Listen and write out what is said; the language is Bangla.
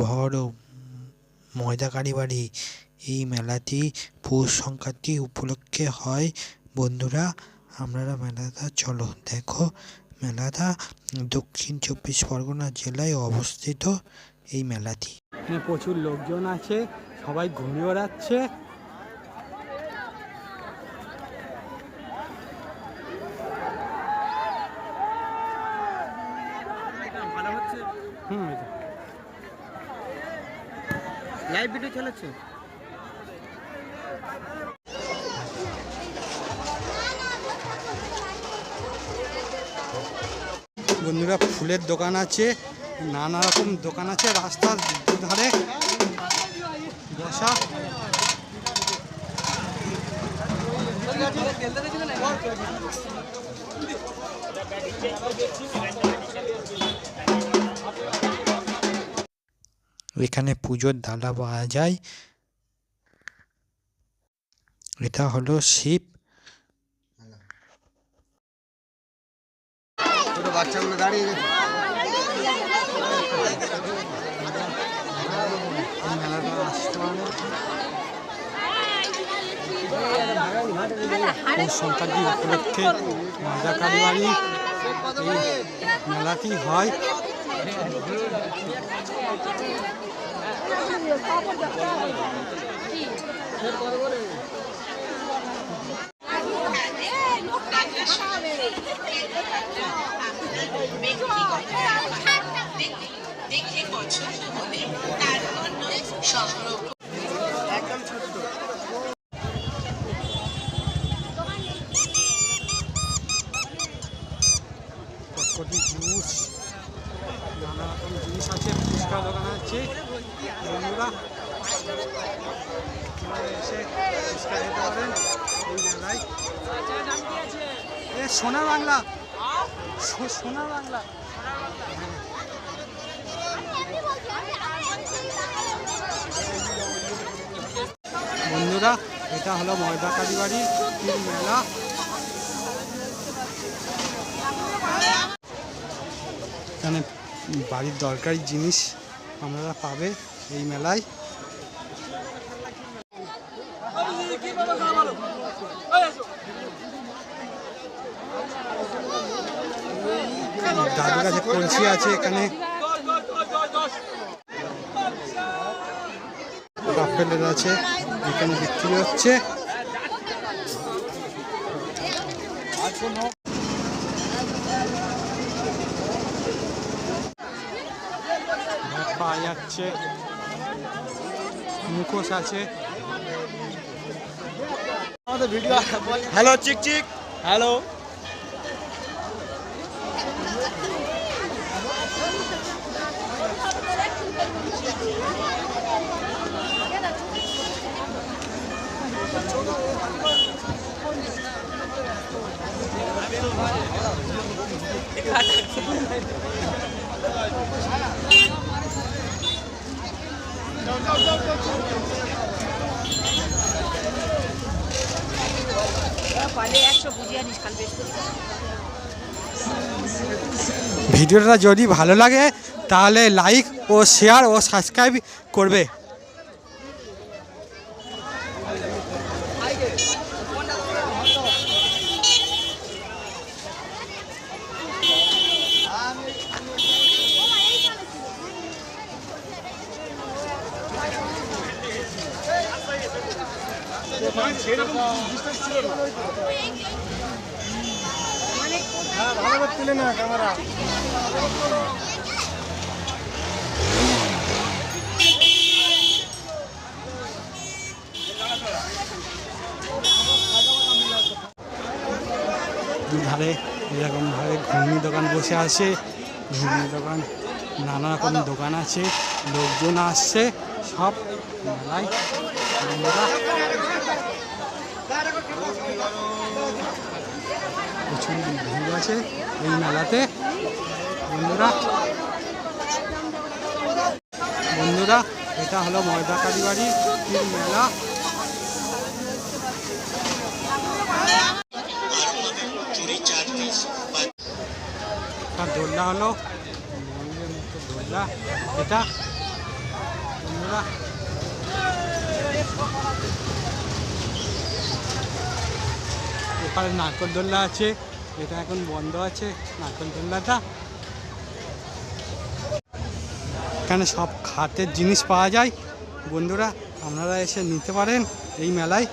ভর ও ময়দা কালীবাড়ি। এই মেলাটি পৌষ সংক্রান্তি উপলক্ষে হয়। বন্ধুরা, আপনারা মেলাটা চলো দেখো। মেলাটা দক্ষিণ 24 পরগনা জেলায় অবস্থিত এই মেলাটি। এখানে প্রচুর লোকজন আছে, সবাই ঘুরে বেড়াচ্ছে। লাইভ ভিডিও চালাচ্ছে। বন্ধুরা, ফুলের দোকান আছে, নানা রকম দোকান আছে রাস্তার দুধারে বসা। এখানে পুজোর ডালা পাওয়া যায়। এটা হলো শিব। বাচ্চাগুলো দাঁড়িয়ে গেছে। সংক্রান্তি উপলক্ষে ময়দা কালীবাড়ি এই মেলাটি হয়। কটকটি জুস, নানা রকম জিনিস আছে, ফুচকা দোকান আছে। বন্ধুরা এসে ফুচকা খেতে পারেন এই মেলায়। সোনার বাংলা, সোনার বাংলা। বন্ধুরা, এটা হলো ময়দা কালীবাড়ির মেলা। এখানে বাড়ির দরকারি জিনিস আপনারা পাবে এই মেলায়। দাদুর কাছে কলসি আছে, এখানে আপেলের আছে, এখানে বিক্রি হচ্ছে। পাওয়া যাচ্ছে, মুখোশ আছে। আমাদের ভিডিও। হ্যালো চিক চিক, হ্যালো। ভিডিওটা যদি ভালো লাগে তাহলে লাইক ও শেয়ার ও সাবস্ক্রাইব করবে। ভালো তুলে না ক্যামেরা। দুধারে এরকমভাবে ঘুগনি দোকান বসে আছে, ঘুগনি দোকান, নানা রকম দোকান আছে, লোকজন আসছে সব মেলায়। প্রচুর ভিড় আছে এই মেলাতে। বন্ধুরা, এটা হলো ময়দা কালীবাড়ির মেলা। দোলনা হলো দোলনা, এটা বন্ধুরা। এখানে নারকোলদোল্লা আছে, এটা এখন বন্ধ আছে নারকোলদোল্লাটা। এখানে সব খাটের জিনিস পাওয়া যায় বন্ধুরা, আপনারা এসে নিতে পারেন এই মেলায়।